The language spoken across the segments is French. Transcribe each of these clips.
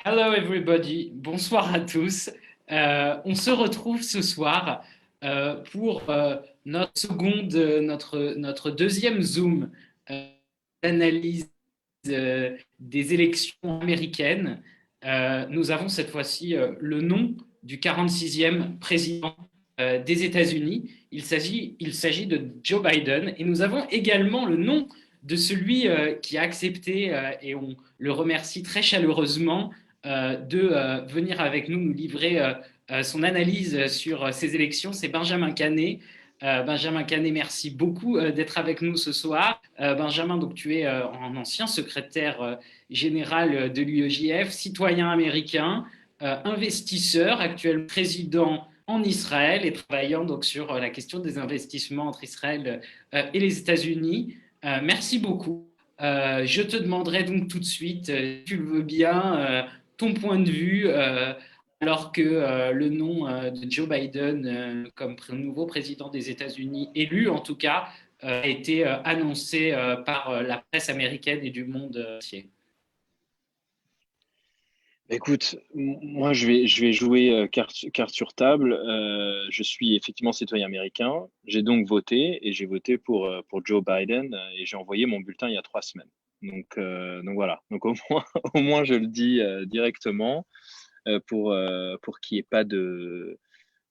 Hello everybody, bonsoir à tous. On se retrouve ce soir pour notre deuxième Zoom d'analyse des élections américaines. Nous avons cette fois-ci le nom du 46e président des États-Unis. Il s'agit de Joe Biden et nous avons également le nom de celui qui a accepté, et on le remercie très chaleureusement, de venir avec nous livrer son analyse sur ces élections. C'est Benjamin Canet. Benjamin Canet, merci beaucoup d'être avec nous ce soir. Benjamin, donc tu es un ancien secrétaire général de l'UEJF, citoyen américain, investisseur, actuel président en Israël et travaillant donc sur la question des investissements entre Israël et les États-Unis. Merci beaucoup. Je te demanderai donc tout de suite, si tu le veux bien, ton point de vue, alors que le nom de Joe Biden comme nouveau président des États-Unis, élu en tout cas, a été annoncé par la presse américaine et du monde entier. Écoute, moi je vais jouer carte sur table. Je suis effectivement citoyen américain. J'ai donc voté et j'ai voté pour Joe Biden et j'ai envoyé mon bulletin il y a 3 semaines. Donc voilà. Donc au moins, au moins je le dis directement pour qu'il n'y ait pas de,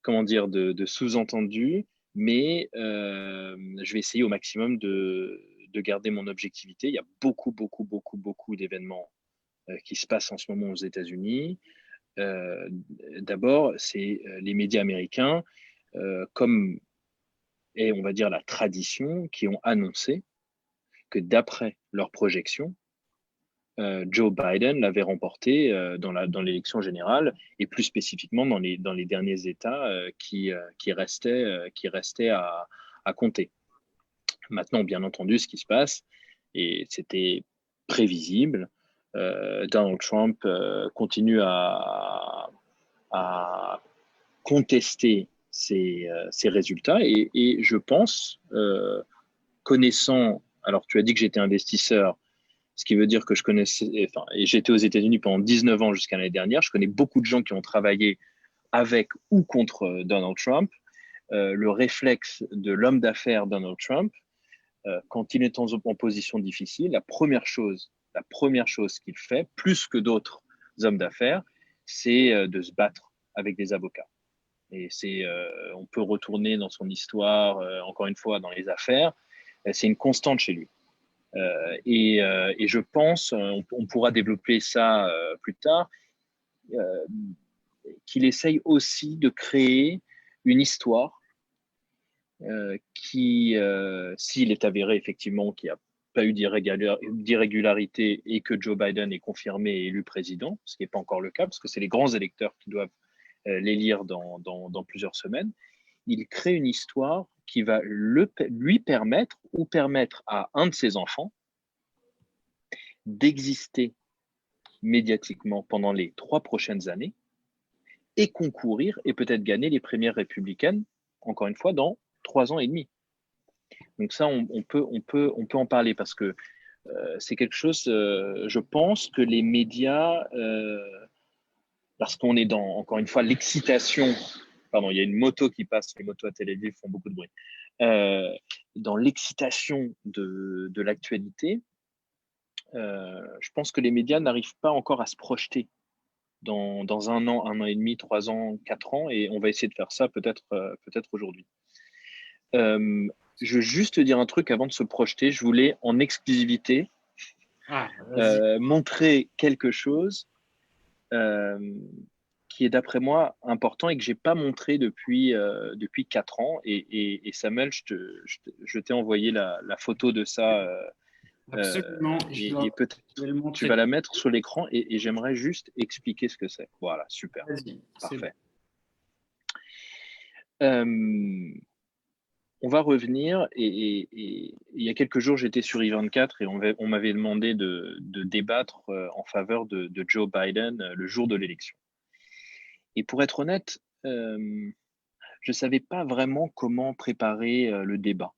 comment dire, de sous-entendu. Mais je vais essayer au maximum de garder mon objectivité. Il y a beaucoup, beaucoup, beaucoup, beaucoup d'événements qui se passent en ce moment aux États-Unis. Euh, D'abord, c'est les médias américains, comme est, on va dire, la tradition, qui ont annoncé que d'après leurs projections, Joe Biden l'avait remporté dans l'élection générale et plus spécifiquement dans les derniers États qui restaient à compter. Maintenant, bien entendu, ce qui se passe, et c'était prévisible, Donald Trump continue à contester ces résultats et je pense, connaissant, alors tu as dit que j'étais investisseur, ce qui veut dire que je connaissais, enfin, et j'étais aux États-Unis pendant 19 ans jusqu'à l'année dernière, je connais beaucoup de gens qui ont travaillé avec ou contre Donald Trump. Le réflexe de l'homme d'affaires Donald Trump, quand il est en position difficile, la première chose qu'il fait, plus que d'autres hommes d'affaires, c'est de se battre avec des avocats. Et on peut retourner dans son histoire, encore une fois, dans les affaires. C'est une constante chez lui. Et je pense, on pourra développer ça plus tard, euh, qu'il essaye aussi de créer une histoire qui, s'il est avéré effectivement qu'il n'y a pas eu d'irrégularité et que Joe Biden est confirmé et élu président, ce qui n'est pas encore le cas, parce que c'est les grands électeurs qui doivent l'élire dans plusieurs semaines, il crée une histoire qui va lui permettre ou permettre à un de ses enfants d'exister médiatiquement pendant les 3 prochaines années et concourir et peut-être gagner les primaires républicaines, encore une fois, dans 3 ans et demi. Donc ça, on peut en parler parce que c'est quelque chose, je pense que les médias, parce qu'on est dans, encore une fois, l'excitation, pardon, il y a une moto qui passe, les motos à Tel Aviv font beaucoup de bruit, euh, dans l'excitation de l'actualité, je pense que les médias n'arrivent pas encore à se projeter dans 1 an, 1 an et demi, 3 ans, 4 ans, et on va essayer de faire ça peut-être aujourd'hui. Euh, je veux juste dire un truc avant de se projeter. Je voulais en exclusivité Ah, vas-y. montrer quelque chose euh, qui est d'après moi important et que j'ai pas montré depuis 4 ans. Et Samuel, je t'ai envoyé la photo de ça Absolument, et peut-être je vais le tu montrer. vas la mettre sur l'écran et j'aimerais juste expliquer ce que c'est. Voilà, super, Vas-y, c'est bon. parfait. Euh, on va revenir et il y a quelques jours, j'étais sur I24 et on m'avait demandé de débattre en faveur de Joe Biden le jour de l'élection. Et pour être honnête, je ne savais pas vraiment comment préparer le débat.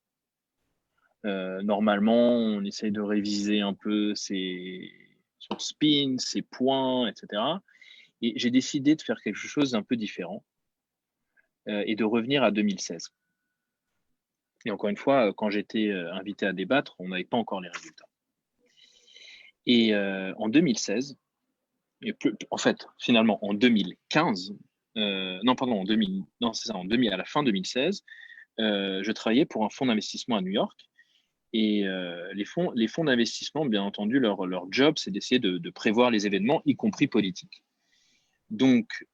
Normalement, on essaye de réviser un peu son spin, ses points, etc. Et j'ai décidé de faire quelque chose d'un peu différent et de revenir à 2016. Et encore une fois, quand j'étais invité à débattre, on n'avait pas encore les résultats. Et en 2016, et en fait, finalement, en 2015, non, pardon, non, c'est ça, à la fin 2016, je travaillais pour un fonds d'investissement à New York. Et les fonds d'investissement, bien entendu, leur job, c'est d'essayer de prévoir les événements, y compris politiques. Donc,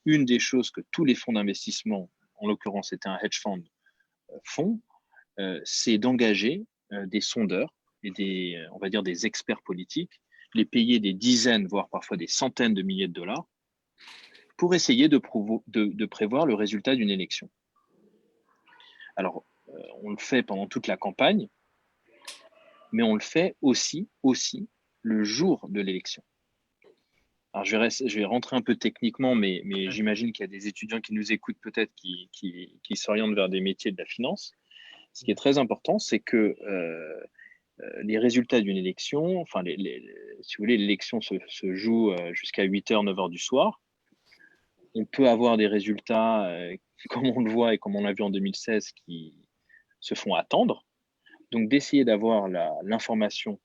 une des choses que tous les fonds d'investissement, en l'occurrence, c'était un hedge fund, font, c'est d'engager des sondeurs et on va dire des experts politiques, les payer des dizaines, voire parfois des centaines de milliers de dollars, pour essayer de prévoir le résultat d'une élection. Alors, on le fait pendant toute la campagne, mais on le fait aussi le jour de l'élection. Alors, je vais rentrer un peu techniquement, mais j'imagine qu'il y a des étudiants qui nous écoutent peut-être qui s'orientent vers des métiers de la finance. Ce qui est très important, c'est que les résultats d'une élection, enfin, si vous voulez, l'élection se joue jusqu'à 8h, 9h du soir. On peut avoir des résultats, comme on le voit et comme on l'a vu en 2016, qui se font attendre. Donc, d'essayer d'avoir l'information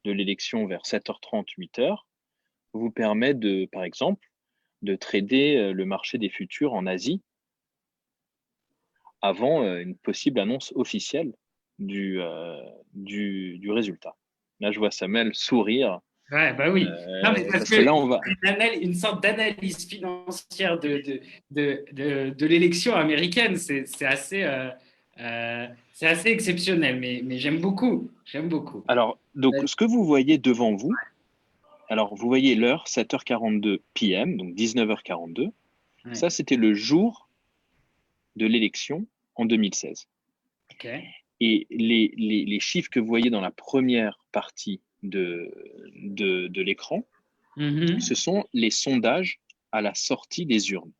de l'élection vers 7h30, 8h, vous permet par exemple, de trader le marché des futurs en Asie avant une possible annonce officielle du résultat. Là, je vois Samuel sourire. Ouais, bah oui. Non, mais parce que là, on va. Une sorte d'analyse financière de l'élection américaine, c'est assez, c'est assez exceptionnel, mais j'aime beaucoup. J'aime beaucoup. Alors, donc, ce que vous voyez devant vous, alors vous voyez l'heure, 7h42 p.m., donc 19h42. Ouais. Ça, c'était le jour de l'élection en 2016. Okay. Et les chiffres que vous voyez dans la première partie de l'écran, ce sont les sondages à la sortie des urnes.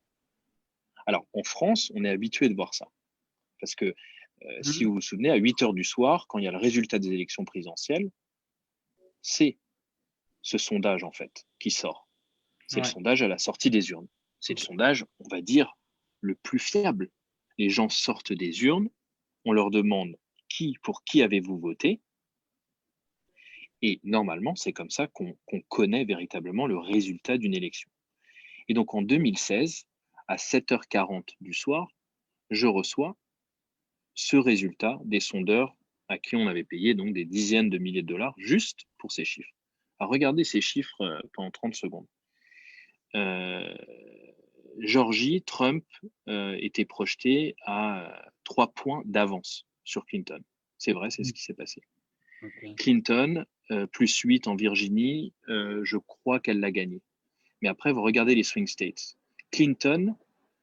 Alors, en France, on est habitué de voir ça. Parce que si vous vous souvenez, à 8h du soir, quand il y a le résultat des élections présidentielles, c'est ce sondage, en fait, qui sort. C'est le sondage à la sortie des urnes. C'est le sondage, on va dire, le plus fiable. Les gens sortent des urnes, on leur demande pour qui avez-vous voté. Et normalement, c'est comme ça qu'on connaît véritablement le résultat d'une élection. Et donc en 2016, à 7h40 du soir, je reçois ce résultat des sondeurs à qui on avait payé donc des dizaines de milliers de dollars juste pour ces chiffres. Alors regardez ces chiffres pendant 30 secondes. Georgie, Trump était projeté à 3 points d'avance sur Clinton. C'est vrai, c'est ce qui s'est passé. Okay. Clinton, plus 8 en Virginie, je crois qu'elle l'a gagné. Mais après, vous regardez les swing states. Clinton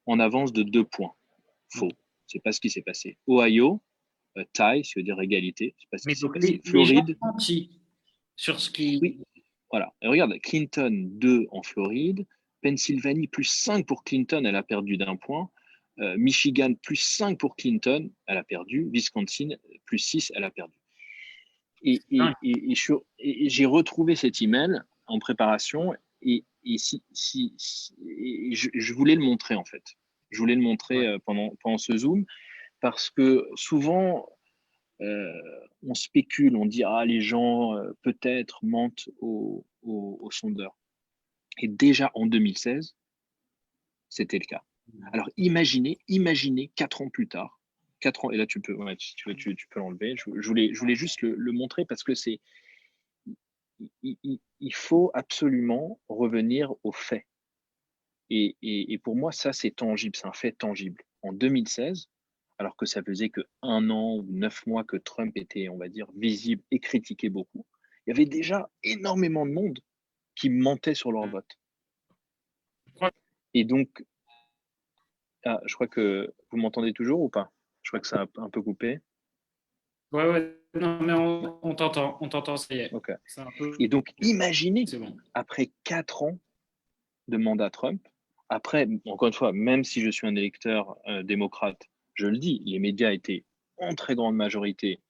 en avance de 2 points. Faux. C'est pas ce qui s'est passé. Ohio, tie, ça veut dire égalité. C'est pas ce qui s'est passé. Floride. Sur ce qui. Oui, voilà. Et regarde, Clinton 2 en Floride. Pennsylvanie, plus 5 pour Clinton, elle a perdu d'1 point. Michigan, plus 5 pour Clinton, elle a perdu. Wisconsin, plus 6, elle a perdu. Et j'ai retrouvé cet email en préparation et je voulais le montrer en fait. Je voulais le montrer pendant ce Zoom parce que souvent, on spécule, on dit les gens peut-être mentent aux sondeurs. Et déjà en 2016, c'était le cas. Alors imaginez 4 ans plus tard, 4 ans, et là tu peux, tu peux l'enlever. Je voulais juste le montrer parce que il faut absolument revenir aux faits. Et pour moi, ça, c'est tangible, c'est un fait tangible. En 2016, alors que ça faisait que 1 an ou 9 mois que Trump était, on va dire, visible et critiqué beaucoup, il y avait déjà énormément de monde qui mentait sur leur vote. Et donc, je crois que vous m'entendez toujours ou pas? Je crois que ça a un peu coupé. Ouais, non, mais on t'entend, ça y est. Okay. Et donc, imaginez, après 4 ans de mandat Trump, après, encore une fois, même si je suis un électeur démocrate, je le dis, les médias étaient en très grande majorité,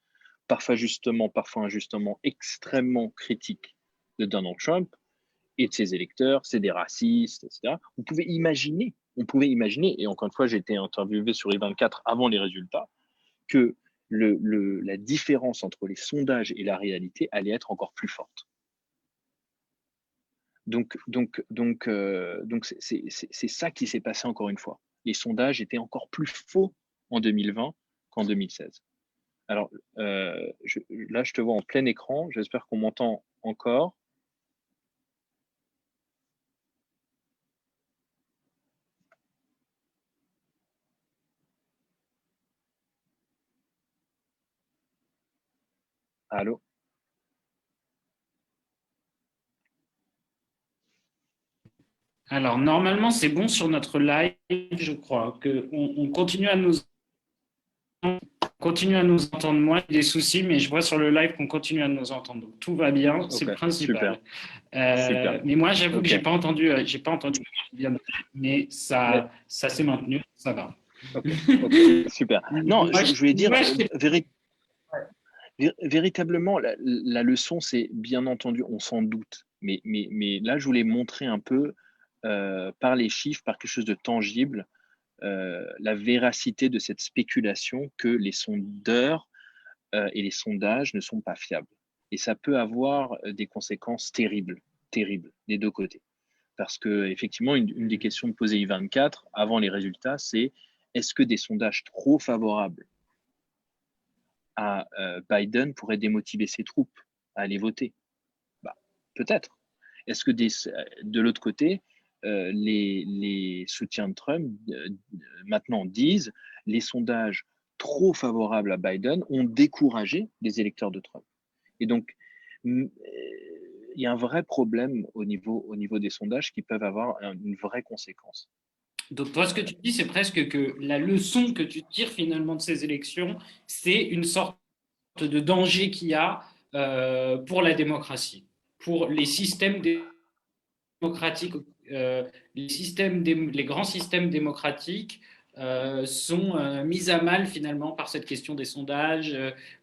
parfois justement, parfois injustement, extrêmement critiques de Donald Trump et de ses électeurs, c'est des racistes, etc. On pouvait imaginer, et encore une fois, j'ai été interviewé sur I24 avant les résultats, que la différence entre les sondages et la réalité allait être encore plus forte. Donc c'est ça qui s'est passé encore une fois. Les sondages étaient encore plus faux en 2020 qu'en 2016. Alors, là, je te vois en plein écran. J'espère qu'on m'entend encore. Allô? Alors, normalement, c'est bon sur notre live, je crois, on continue à nous entendre. Moi, j'ai des soucis, mais je vois sur le live qu'on continue à nous entendre. Donc, tout va bien, c'est Ok, le principal. super. Mais moi, j'avoue que Ok. j'ai pas entendu bien, mais Mais, ça s'est maintenu, ça va. ok, super. Non, Moi, je voulais dire, moi, je véritablement, la leçon, c'est bien entendu, on s'en doute. Mais là, je voulais montrer un peu, par les chiffres, par quelque chose de tangible, la véracité de cette spéculation que les sondeurs et les sondages ne sont pas fiables. Et ça peut avoir des conséquences terribles, terribles, des deux côtés. Parce que effectivement, une des questions de poser I24 avant les résultats, c'est est-ce que des sondages trop favorables à Biden pourraient démotiver ses troupes à aller voter? Bah, peut-être. Est-ce que de l'autre côté, les soutiens de Trump maintenant disent les sondages trop favorables à Biden ont découragé les électeurs de Trump. Et donc, il y a un vrai problème au niveau des sondages qui peuvent avoir une vraie conséquence. Donc, toi, ce que tu dis, c'est presque que la leçon que tu tires finalement de ces élections, c'est une sorte de danger qu'il y a pour la démocratie, pour les systèmes démocratiques, les grands systèmes démocratiques sont mis à mal finalement par cette question des sondages,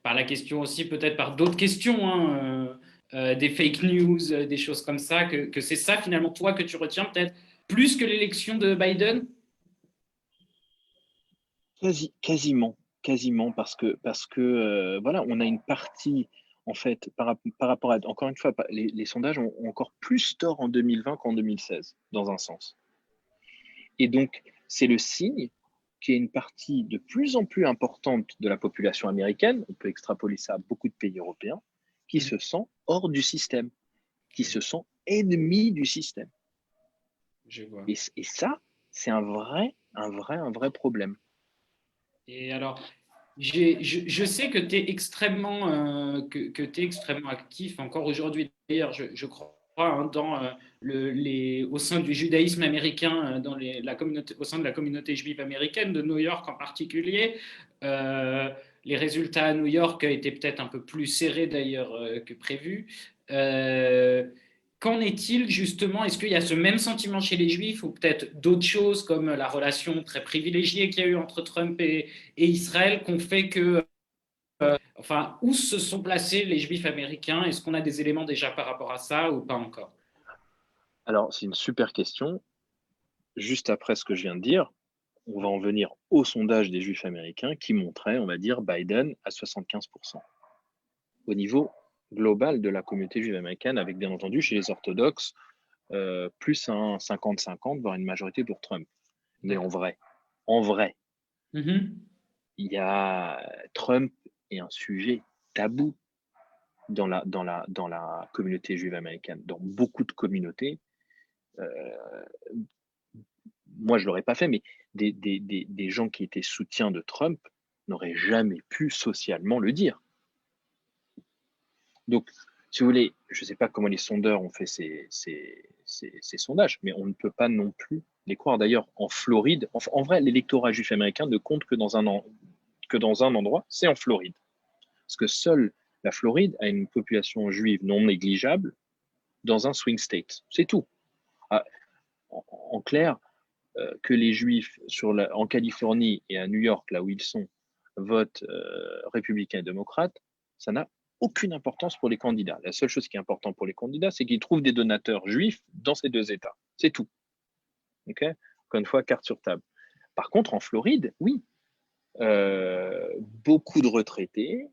par la question aussi peut-être par d'autres questions, hein, des fake news, des choses comme ça, que c'est ça finalement toi que tu retiens peut-être plus que l'élection de Biden. Quasiment, parce que voilà, on a une partie, en fait, par rapport à, encore une fois, les sondages ont encore plus tort en 2020 qu'en 2016, dans un sens. Et donc, c'est le signe qu'il y a une partie de plus en plus importante de la population américaine, on peut extrapoler ça à beaucoup de pays européens, qui se sent hors du système, qui se sent ennemi du système. Je vois. Et ça, c'est un vrai problème. Et alors, je sais que tu es extrêmement actif encore aujourd'hui. D'ailleurs, je crois hein, dans, au sein du judaïsme américain, au sein de la communauté juive américaine, de New York en particulier. Euh, les résultats à New York étaient peut-être un peu plus serrés d'ailleurs que prévu. Euh, Qu'en est-il justement? Est-ce qu'il y a ce même sentiment chez les Juifs ou peut-être d'autres choses comme la relation très privilégiée qu'il y a eu entre Trump et Israël qu'on fait que, enfin, où se sont placés les Juifs américains? Est-ce qu'on a des éléments déjà par rapport à ça ou pas encore? Alors, c'est une super question. Juste après ce que je viens de dire, on va en venir au sondage des Juifs américains qui montrait, on va dire, Biden à 75%. Au niveau global de la communauté juive américaine, avec bien entendu chez les orthodoxes, plus un 50-50, voire une majorité pour Trump. Mais en vrai, Mhm. il y a Trump est un sujet tabou dans la communauté juive américaine. Dans beaucoup de communautés, moi je l'aurais pas fait, mais des gens qui étaient soutiens de Trump n'auraient jamais pu socialement le dire. Donc, si vous voulez, je ne sais pas comment les sondeurs ont fait ces sondages, mais on ne peut pas non plus les croire. D'ailleurs, en Floride, en vrai, l'électorat juif américain ne compte que dans un endroit, c'est en Floride. Parce que seule la Floride a une population juive non négligeable dans un swing state. C'est tout. Ah, en clair, que les juifs en Californie et à New York, là où ils sont, votent républicains et démocrates, ça n'a aucune importance pour les candidats. La seule chose qui est importante pour les candidats, c'est qu'ils trouvent des donateurs juifs dans ces deux États. C'est tout. Okay, encore une fois, carte sur table. Par contre, en Floride, oui, beaucoup de retraités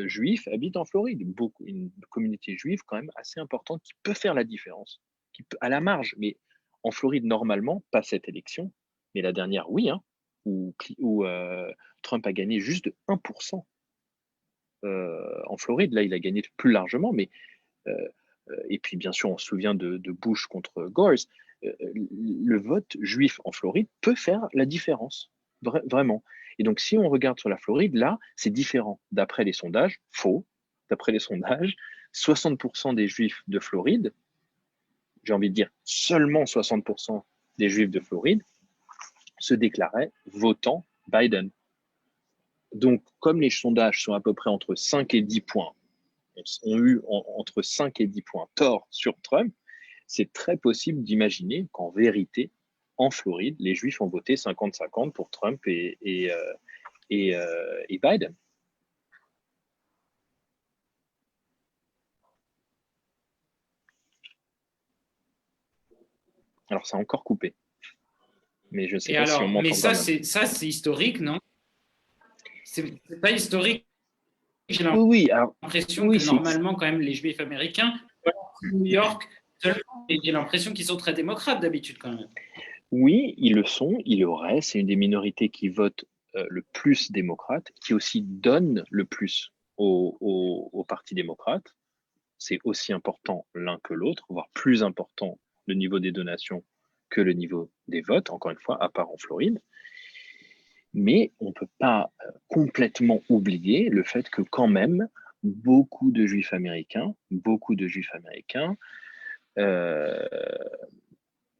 juifs habitent en Floride. Une communauté juive quand même assez importante qui peut faire la différence, qui peut, à la marge. Mais en Floride, normalement, pas cette élection, mais la dernière, oui, hein, où Trump a gagné juste de 1%. En Floride, là, il a gagné plus largement, mais et puis bien sûr, on se souvient de Bush contre Gore. Le vote juif en Floride peut faire la différence, vraiment. Et donc, si on regarde sur la Floride, là, c'est différent. D'après les sondages, faux, d'après les sondages, 60% des juifs de Floride, j'ai envie de dire seulement 60% des juifs de Floride, se déclaraient votant Biden. Donc, comme les sondages sont à peu près entre 5 et 10 points, ont eu entre 5 et 10 points tort sur Trump, c'est très possible d'imaginer qu'en vérité, en Floride, les Juifs ont voté 50-50 pour Trump et Biden. Alors, ça a encore coupé. Mais je ne sais pas si on m'entend mais ça, quand même. c'est historique, non? C'est pas historique. J'ai Oui, l'impression oui, que normalement, quand même, les Juifs américains, New York, j'ai l'impression qu'ils sont très démocrates d'habitude quand même. Oui, ils le sont, ils le restent. C'est une des minorités qui votent le plus démocrate, qui aussi donne le plus au Parti démocrate. C'est aussi important l'un que l'autre, voire plus important le niveau des donations que le niveau des votes, encore une fois, à part en Floride. Mais on ne peut pas complètement oublier le fait que quand même, beaucoup de juifs américains euh,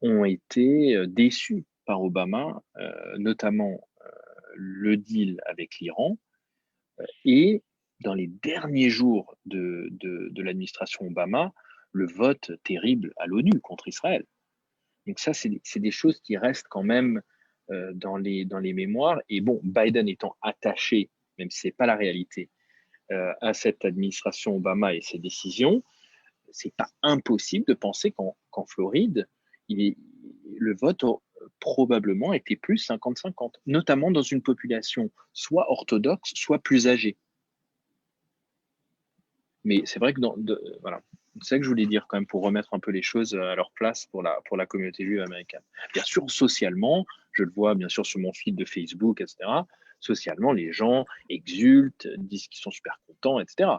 ont été déçus par Obama, notamment le deal avec l'Iran. Et dans les derniers jours de l'administration Obama, le vote terrible à l'ONU contre Israël. Donc ça, c'est des choses qui restent quand même dans les mémoires. Et bon, Biden étant attaché, même si ce n'est pas la réalité, à cette administration Obama et ses décisions, c'est pas impossible de penser qu'en Floride, le vote a probablement été plus 50-50, notamment dans une population soit orthodoxe, soit plus âgée. Mais c'est vrai que voilà, c'est ça que je voulais dire quand même pour remettre un peu les choses à leur place pour la communauté juive américaine. Bien sûr, socialement, je le vois bien sûr sur mon feed de Facebook, etc. Socialement, les gens exultent, disent qu'ils sont super contents, etc.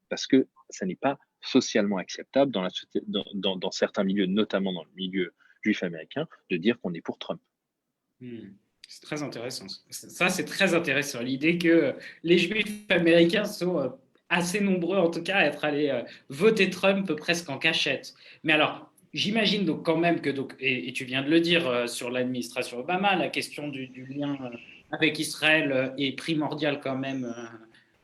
Parce que ça n'est pas socialement acceptable dans certains milieux, notamment dans le milieu juif américain, de dire qu'on est pour Trump. C'est très intéressant. Ça, c'est très intéressant. L'idée que les Juifs américains sont assez nombreux, en tout cas, à être allés voter Trump presque en cachette. Mais alors, j'imagine donc quand même que, donc, et tu viens de le dire sur l'administration Obama, la question du lien avec Israël est primordiale quand même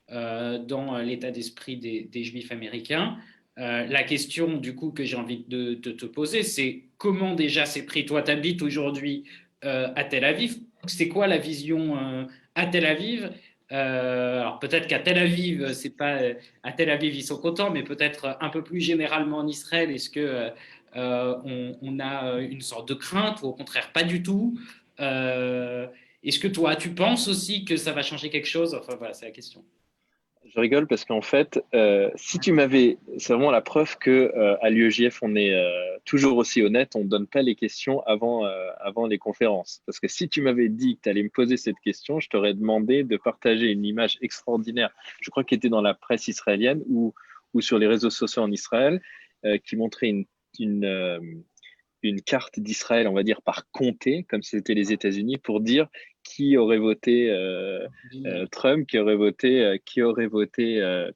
dans l'état d'esprit des Juifs américains. La question du coup que j'ai envie de te poser, c'est comment déjà c'est pris. Toi, tu habites aujourd'hui à Tel Aviv. C'est quoi la vision à Tel Aviv? Alors peut-être qu'à Tel Aviv, c'est pas à Tel Aviv ils sont contents, mais peut-être un peu plus généralement en Israël, est-ce que on a une sorte de crainte ou au contraire pas du tout? Est-ce que toi, tu penses aussi que ça va changer quelque chose? Enfin voilà, c'est la question. Je rigole parce qu'en fait, si tu m'avais, c'est vraiment la preuve que à l'UEJF on est toujours aussi honnête, on ne donne pas les questions avant les conférences. Parce que si tu m'avais dit que tu allais me poser cette question, je t'aurais demandé de partager une image extraordinaire. Je crois qu'elle était dans la presse israélienne ou sur les réseaux sociaux en Israël, qui montrait une, euh, une carte d'Israël, on va dire par comté, comme si c'était les États-Unis, pour dire qui aurait voté Trump, qui aurait voté.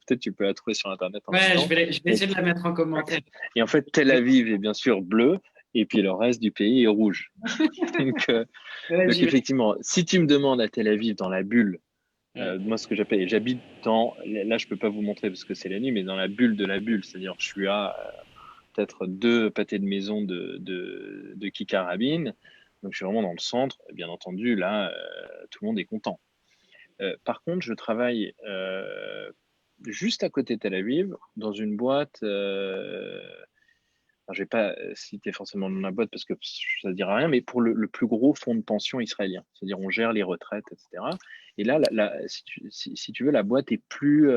Peut-être tu peux la trouver sur Internet un Ouais, instant. je vais essayer de la mettre en commentaire. Et en fait, Tel Aviv est bien sûr bleu, et puis le reste du pays est rouge. donc, Ouais, donc effectivement, si tu me demandes à Tel Aviv dans la bulle, ouais. moi ce que j'appelle, j'habite dans, là je peux pas vous montrer parce que c'est la nuit, mais dans la bulle de la bulle, c'est-à-dire je suis à peut-être deux pâtés de maison de Kikarabine. Donc, je suis vraiment dans le centre. Bien entendu, là, tout le monde est content. Par contre, je travaille juste à côté de Tel Aviv, dans une boîte. Alors, je ne vais pas citer forcément le nom de la boîte parce que ça ne dira rien, mais pour le plus gros fonds de pension israélien. C'est-à-dire, on gère les retraites, etc. Et là, si tu veux, la boîte est plus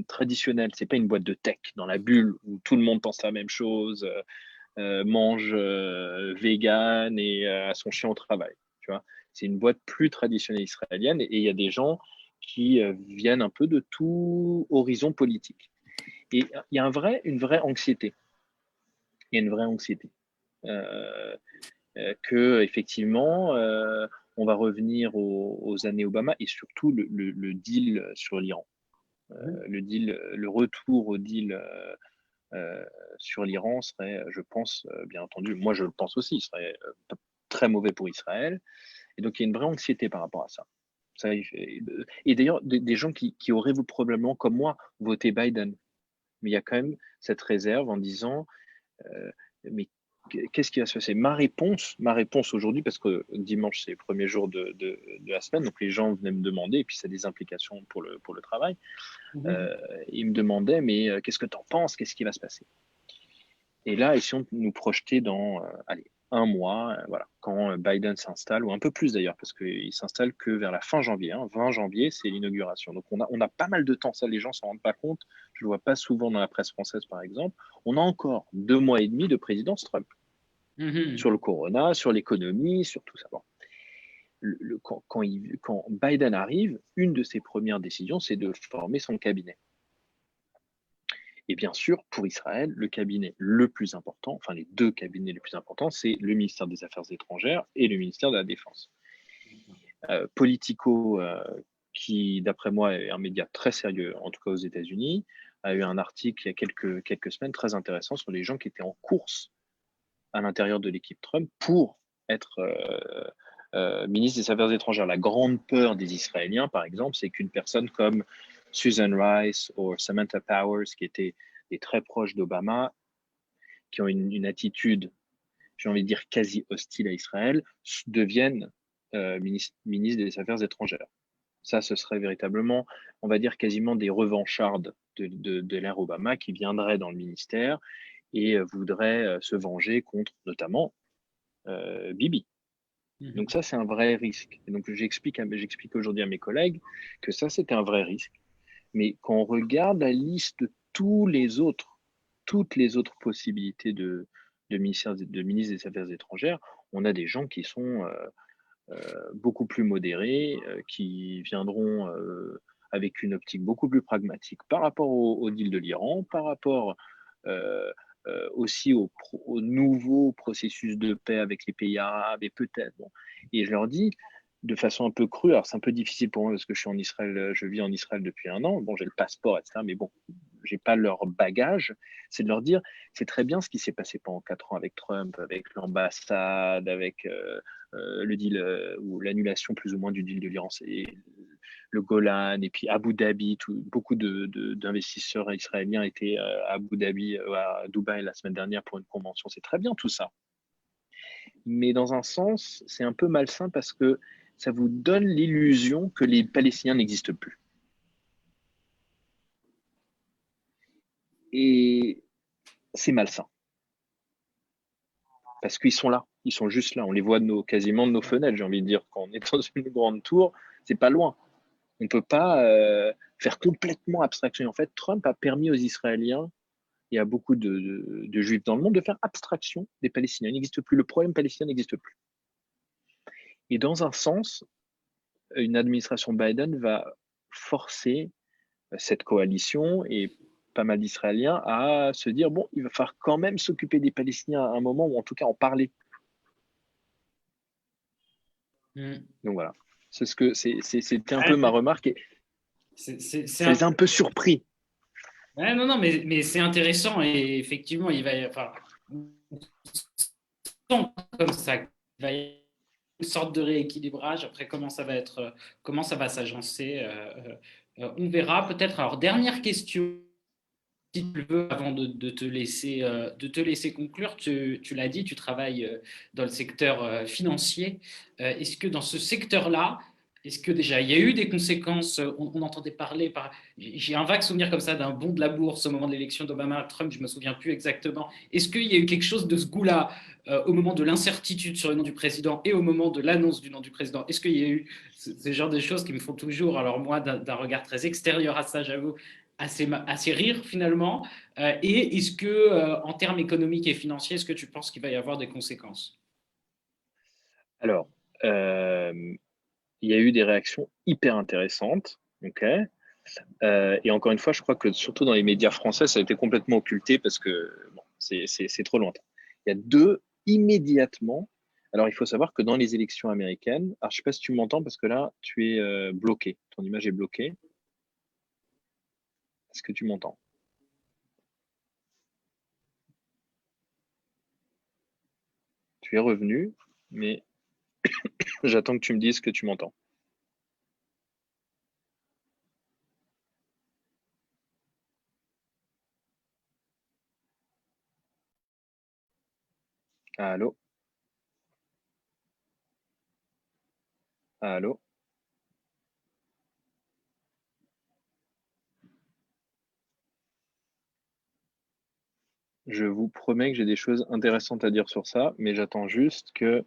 traditionnelle. C'est pas une boîte de tech dans la bulle où tout le monde pense la même chose, mange vegan et a son chien au travail. Tu vois, c'est une boîte plus traditionnelle israélienne et il y a des gens qui viennent un peu de tout horizon politique. Et il y a une vraie anxiété. Il y a une vraie anxiété. Euh, que effectivement, on va revenir aux années Obama et surtout le deal sur l'Iran. Le retour au deal sur l'Iran serait, je pense, bien entendu, moi je le pense aussi, serait très mauvais pour Israël. Et donc il y a une vraie anxiété par rapport à ça. Et d'ailleurs, des gens qui auraient probablement, comme moi, voté Biden. Mais il y a quand même cette réserve en disant, mais qu'est-ce qui va se passer? Ma réponse aujourd'hui, parce que dimanche, c'est le premier jour de la semaine, donc les gens venaient me demander, et puis ça a des implications pour le travail, ils me demandaient, mais qu'est-ce que tu en penses? Qu'est-ce qui va se passer? Et là, essayons de nous projeter dans, allez, un mois, voilà, quand Biden s'installe, ou un peu plus d'ailleurs, parce qu'il s'installe que vers la fin janvier. 20 janvier, c'est l'inauguration. Donc on a pas mal de temps, ça les gens ne s'en rendent pas compte. Je ne le vois pas souvent dans la presse française, par exemple. On a encore 2 mois et demi de présidence Trump sur le corona, sur l'économie, sur tout ça. Bon. Quand Biden arrive, une de ses premières décisions, c'est de former son cabinet. Et bien sûr, pour Israël, le cabinet le plus important, enfin les deux cabinets les plus importants, c'est le ministère des Affaires étrangères et le ministère de la Défense. Politico, qui d'après moi est un média très sérieux, en tout cas aux États-Unis, a eu un article il y a quelques semaines très intéressant sur les gens qui étaient en course à l'intérieur de l'équipe Trump pour être ministre des Affaires étrangères. La grande peur des Israéliens, par exemple, c'est qu'une personne comme Susan Rice ou Samantha Powers, qui étaient des très proches d'Obama, qui ont une attitude, j'ai envie de dire, quasi hostile à Israël, deviennent ministre des Affaires étrangères. Ça, ce serait véritablement, on va dire, quasiment des revanchardes de l'ère Obama qui viendraient dans le ministère et voudraient se venger contre notamment Bibi. Donc ça, c'est un vrai risque. Et donc j'explique aujourd'hui à mes collègues que ça, c'était un vrai risque. Mais quand on regarde la liste de toutes les autres possibilités de ministre des Affaires étrangères, on a des gens qui sont beaucoup plus modérés, qui viendront avec une optique beaucoup plus pragmatique par rapport au deal de l'Iran, par rapport aussi au nouveau processus de paix avec les pays arabes et peut-être. Bon. Et je leur dis de façon un peu crue, alors c'est un peu difficile pour moi parce que je suis en Israël, je vis en Israël depuis un an, bon j'ai le passeport, etc. Mais bon, j'ai pas leur bagage, c'est de leur dire c'est très bien ce qui s'est passé pendant 4 ans avec Trump, avec l'ambassade, avec le deal ou l'annulation plus ou moins du deal de l'Iran, c'est le Golan et puis Abu Dhabi. Beaucoup d'investisseurs israéliens étaient à Abu Dhabi, à Dubaï la semaine dernière pour une convention. C'est très bien tout ça. Mais dans un sens, c'est un peu malsain parce que ça vous donne l'illusion que les Palestiniens n'existent plus. Et c'est malsain. Parce qu'ils sont là, ils sont juste là. On les voit quasiment de nos fenêtres, j'ai envie de dire. Quand on est dans une grande tour, c'est pas loin. On ne peut pas faire complètement abstraction. Et en fait, Trump a permis aux Israéliens et à beaucoup de Juifs dans le monde de faire abstraction des Palestiniens. Il n'existe plus. Le problème palestinien n'existe plus. Et dans un sens, une administration Biden va forcer cette coalition et pas mal d'Israéliens à se dire bon, il va falloir quand même s'occuper des Palestiniens à un moment, ou en tout cas en parler. Donc voilà, c'était un peu ma remarque et ça les a un peu surpris. Ouais, non, non, mais c'est intéressant et effectivement, il va y avoir comme ça, il va y avoir une sorte de rééquilibrage. Après, comment ça va s'agencer, on verra peut-être. Alors, dernière question, si tu veux, avant de te laisser conclure. Tu l'as dit, tu travailles dans le secteur financier. Est-ce que dans ce secteur-là, Est-ce que déjà, il y a eu des conséquences, on entendait parler, j'ai un vague souvenir comme ça d'un bond de la bourse au moment de l'élection d'Obama-Trump, je ne me souviens plus exactement. Est-ce qu'il y a eu quelque chose de ce goût-là au moment de l'incertitude sur le nom du président et au moment de l'annonce du nom du président? Est-ce qu'il y a eu ce genre de choses qui me font toujours, alors moi, d'un regard très extérieur à ça, j'avoue, assez rire finalement? Et est-ce que, en termes économiques et financiers, est-ce que tu penses qu'il va y avoir des conséquences? Alors, euh, il y a eu des réactions hyper intéressantes. Ok. Et encore une fois, je crois que surtout dans les médias français, ça a été complètement occulté parce que bon, c'est trop lointain. Il y a deux immédiatement. Alors, il faut savoir que dans les élections américaines, alors je ne sais pas si tu m'entends parce que là, tu es bloqué. Ton image est bloquée. Est-ce que tu m'entends? Tu es revenu, mais j'attends que tu me dises que tu m'entends. Allô? Allô? Je vous promets que j'ai des choses intéressantes à dire sur ça, mais j'attends juste que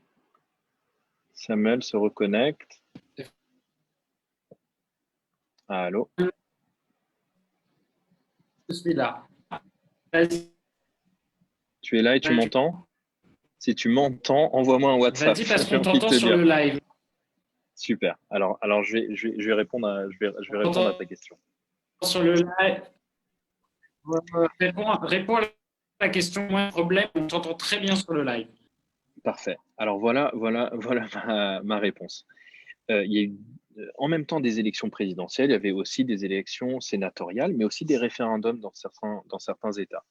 Samuel se reconnecte. Allô? Je suis là. Vas-y, Tu es là et tu m'entends? Si tu m'entends, envoie-moi un WhatsApp. vas-y parce J'ai qu'on envie de t'entend te sur dire. le live. Super. Alors je vais répondre je vais On répondre à t'entend ta question. sur le live. Réponds à la question, moins de problème. On t'entend très bien sur le live. Parfait. Alors voilà ma réponse. Il y a eu en même temps des élections présidentielles, il y avait aussi des élections sénatoriales, mais aussi des référendums dans certains États.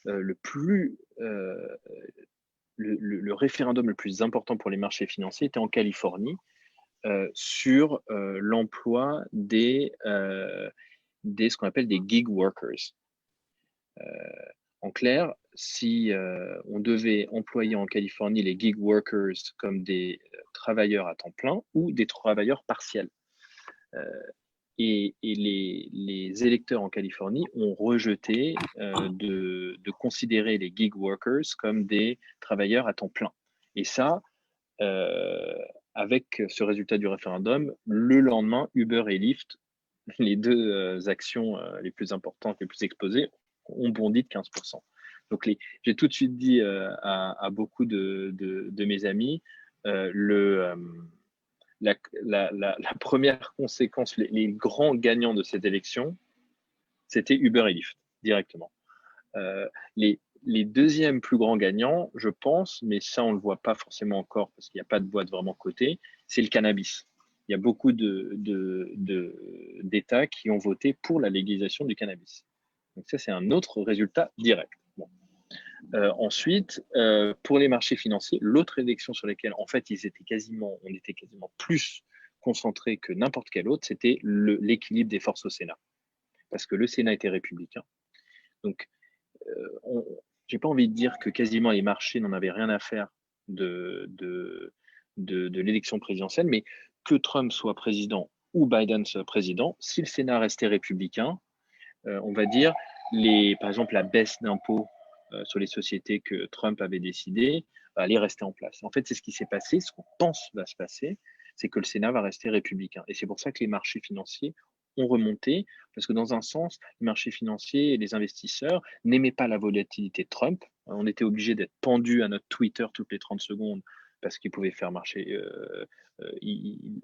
Le plus le référendum le plus important pour les marchés financiers était en Californie sur l'emploi des ce qu'on appelle des gig workers. En clair, si on devait employer en Californie les gig workers comme des travailleurs à temps plein ou des travailleurs partiels. Euh, et les électeurs en Californie ont rejeté de considérer les gig workers comme des travailleurs à temps plein. Et ça, euh, avec ce résultat du référendum, le lendemain, Uber et Lyft, les deux actions les plus importantes, les plus exposées, ont bondi de 15%. Donc, j'ai tout de suite dit à beaucoup de mes amis, euh, le, euh, la première conséquence, les grands gagnants de cette élection, c'était Uber et Lyft, directement. Euh, les deuxièmes plus grands gagnants, je pense, mais ça on ne le voit pas forcément encore parce qu'il n'y a pas de boîte vraiment cotée, c'est le cannabis. Il y a beaucoup d'États qui ont voté pour la légalisation du cannabis. Donc ça, c'est un autre résultat direct. Bon. Ensuite, pour les marchés financiers, l'autre élection sur laquelle, en fait, on était quasiment plus concentrés que n'importe quelle autre, c'était l'équilibre des forces au Sénat. Parce que le Sénat était républicain. Donc, j'ai pas envie de dire que quasiment les marchés n'en avaient rien à faire de l'élection présidentielle, mais que Trump soit président ou Biden soit président, si le Sénat restait républicain, on va dire, par exemple, la baisse d'impôts sur les sociétés que Trump avait décidé allait rester en place. En fait, c'est ce qui s'est passé, ce qu'on pense va se passer, c'est que le Sénat va rester républicain. Et c'est pour ça que les marchés financiers ont remonté, parce que dans un sens, les marchés financiers et les investisseurs n'aimaient pas la volatilité de Trump. On était obligé d'être pendu à notre Twitter toutes les 30 secondes parce qu'il pouvait faire marcher,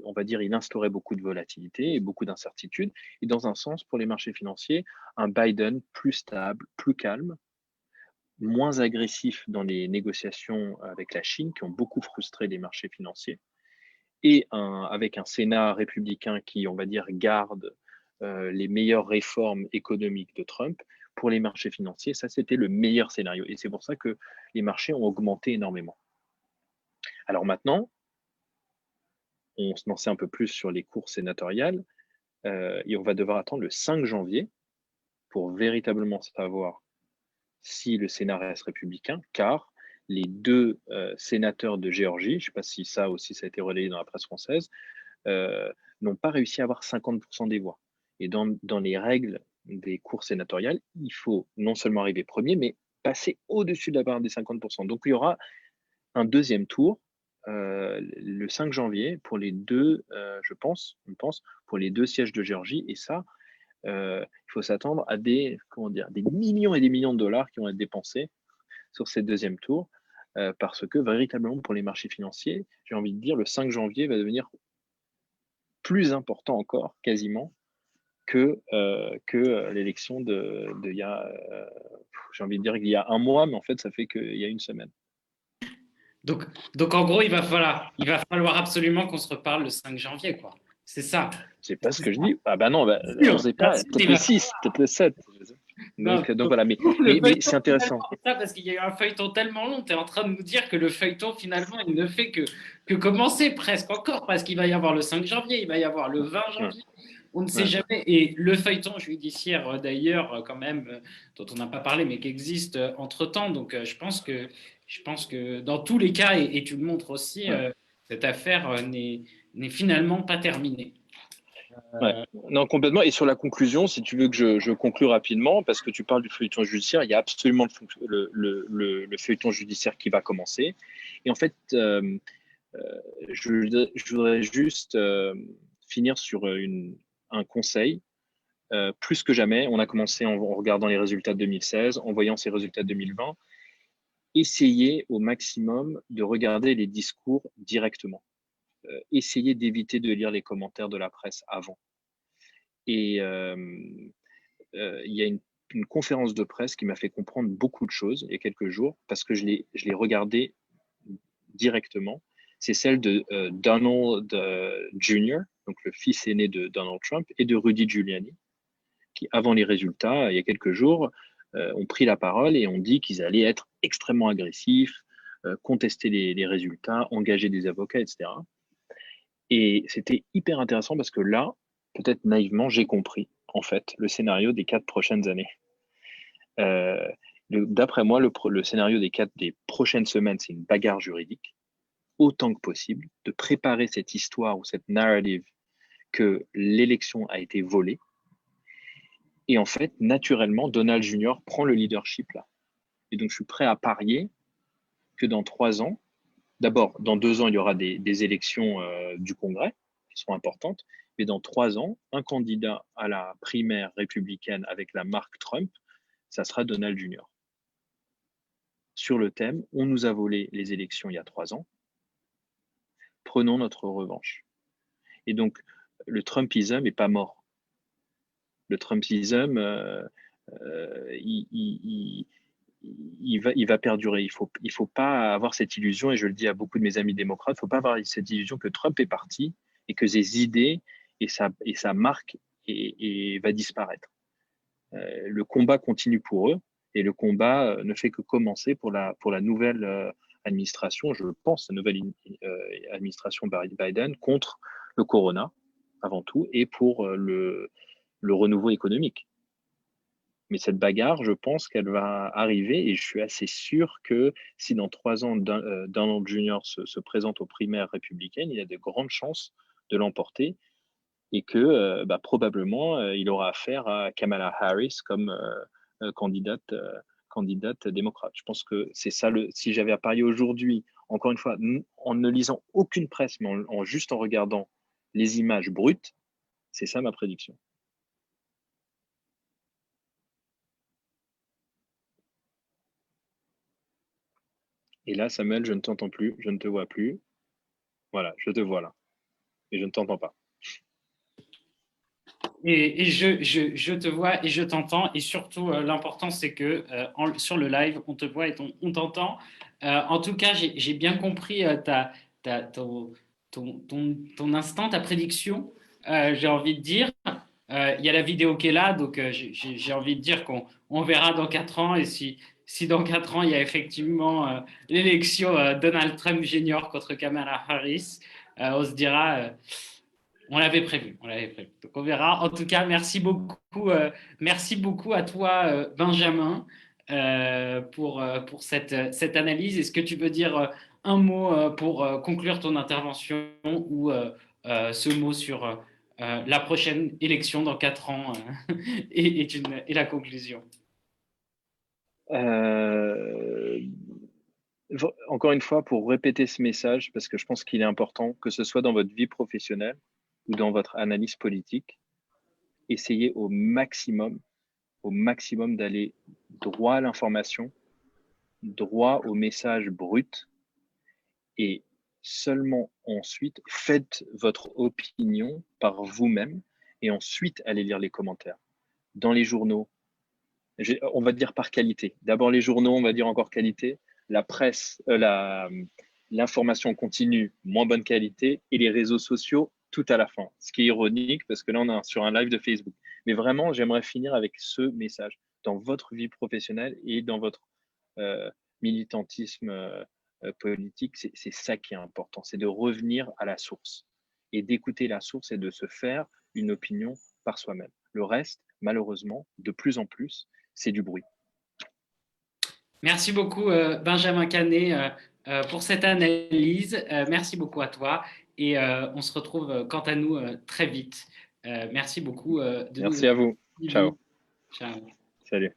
on va dire, il instaurait beaucoup de volatilité et beaucoup d'incertitudes. Et dans un sens, pour les marchés financiers, un Biden plus stable, plus calme, moins agressif dans les négociations avec la Chine, qui ont beaucoup frustré les marchés financiers, et avec un Sénat républicain qui, on va dire, garde les meilleures réformes économiques de Trump, pour les marchés financiers, ça c'était le meilleur scénario. Et c'est pour ça que les marchés ont augmenté énormément. Alors maintenant, on en sait un peu plus sur les cours sénatoriales et on va devoir attendre le 5 janvier pour véritablement savoir si le Sénat reste républicain, car les deux sénateurs de Géorgie, je ne sais pas si ça aussi ça a été relayé dans la presse française, n'ont pas réussi à avoir 50% des voix. Et dans les règles des cours sénatoriales, il faut non seulement arriver premier, mais passer au-dessus de la barre des 50%. Donc il y aura un deuxième tour le 5 janvier pour les deux, on pense, pour les deux sièges de Géorgie. Et ça, il faut s'attendre à des millions et des millions de dollars qui vont être dépensés sur ces deuxième tours, parce que véritablement pour les marchés financiers, j'ai envie de dire, le 5 janvier va devenir plus important encore, quasiment, que l'élection de il y a, j'ai envie de dire qu'il y a un mois, mais en fait, ça fait qu'il y a une semaine. Donc, donc en gros, il va falloir absolument qu'on se reparle le 5 janvier, quoi. C'est ça. C'est pas ce C'est que je ça. dis. Ah bah non, Bien on sûr, sait bien pas. sûr, Peut-être le 6, peut-être le 7. Non, Donc voilà, mais, le mais, mais feuilleton, c'est intéressant. finalement, c'est ça, parce qu'il y a eu un feuilleton tellement long, tu es en train de nous dire que le feuilleton, finalement, il ne fait que commencer presque encore, parce qu'il va y avoir le 5 janvier, il va y avoir le 20 Ouais, janvier, on ne sait ouais, jamais. Et le feuilleton judiciaire, d'ailleurs, quand même, dont on n'a pas parlé, mais qui existe entre-temps. Donc, je pense que dans tous les cas, et tu le montres aussi, ouais, cette affaire n'est finalement pas terminée. ouais. Non, complètement. Et sur la conclusion, si tu veux que je conclue rapidement, parce que tu parles du feuilleton judiciaire, il y a absolument le feuilleton judiciaire qui va commencer. Et en fait, je voudrais juste finir sur un conseil. Plus que jamais, on a commencé en regardant les résultats de 2016, en voyant ces résultats de 2020. Essayez au maximum de regarder les discours directement. Essayez d'éviter de lire les commentaires de la presse avant. Et il y a une conférence de presse qui m'a fait comprendre beaucoup de choses il y a quelques jours, parce que je l'ai regardée directement. C'est celle de Donald Jr., donc le fils aîné de Donald Trump, et de Rudy Giuliani, qui, avant les résultats, il y a quelques jours, ont pris la parole et ont dit qu'ils allaient être extrêmement agressifs, contester les résultats, engager des avocats, etc. Et c'était hyper intéressant parce que là, peut-être naïvement, j'ai compris, en fait, le scénario des 4 prochaines années. Euh, D'après moi, le scénario des prochaines semaines, c'est une bagarre juridique, autant que possible, de préparer cette histoire ou cette narrative que l'élection a été volée. Et en fait, naturellement, Donald Jr. prend le leadership là. Et donc, je suis prêt à parier que dans 3 ans, d'abord, dans 2 ans, il y aura des élections du Congrès qui seront importantes. Mais dans 3 ans, un candidat à la primaire républicaine avec la marque Trump, ça sera Donald Jr. Sur le thème, on nous a volé les élections il y a 3 ans, prenons notre revanche. Et donc, le Trumpisme n'est pas mort. Le Trumpisme, il va perdurer. Il faut pas avoir cette illusion, et je le dis à beaucoup de mes amis démocrates, il ne faut pas avoir cette illusion que Trump est parti et que ses idées et sa marque va disparaître. Le combat continue pour eux, et le combat ne fait que commencer pour la nouvelle administration, je pense, la nouvelle administration Biden contre le corona avant tout, et pour le renouveau économique. Mais cette bagarre, je pense qu'elle va arriver, et je suis assez sûr que si dans 3 ans, Donald Jr. se présente aux primaires républicaines, il a de grandes chances de l'emporter, et que probablement il aura affaire à Kamala Harris comme candidate démocrate. Je pense que c'est ça, si j'avais à parier aujourd'hui, encore une fois, en ne lisant aucune presse, mais juste en regardant les images brutes, c'est ça ma prédiction. Et là, Samuel, je ne t'entends plus, je ne te vois plus. Voilà, je te vois là, et je ne t'entends pas. Et je te vois et je t'entends. Et surtout, l'important, c'est que sur le live, on te voit et on t'entend. En tout cas, j'ai bien compris ton instant, ta prédiction. J'ai envie de dire. Il y a la vidéo qui est là, donc j'ai envie de dire qu'on verra dans 4 ans. Et si dans 4 ans, il y a effectivement l'élection Donald Trump Jr. contre Kamala Harris, on se dira. On l'avait prévu, on l'avait prévu. Donc on verra. En tout cas, merci beaucoup à toi, Benjamin, pour cette analyse. Est-ce que tu veux dire un mot pour conclure ton intervention ou ce mot sur la prochaine élection dans 4 ans et la conclusion. Euh, Encore une fois, pour répéter ce message, parce que je pense qu'il est important, que ce soit dans votre vie professionnelle ou dans votre analyse politique, essayez au maximum d'aller droit à l'information, droit au message brut, et seulement ensuite faites votre opinion par vous-même et ensuite allez lire les commentaires. Dans les journaux, on va dire par qualité. D'abord les journaux, on va dire encore qualité. La presse, l'information continue, moins bonne qualité. Et les réseaux sociaux, tout à la fin. Ce qui est ironique parce que là, on est sur un live de Facebook. Mais vraiment, j'aimerais finir avec ce message. Dans votre vie professionnelle et dans votre euh, militantisme politique, c'est ça qui est important. C'est de revenir à la source et d'écouter la source et de se faire une opinion par soi-même. Le reste, malheureusement, de plus en plus, c'est du bruit. Merci beaucoup, Benjamin Canet, pour cette analyse. Merci beaucoup à toi. Et on se retrouve, quant à nous, très vite. Merci beaucoup de nous Merci à avoir vous. suivis. Ciao. Ciao. Salut.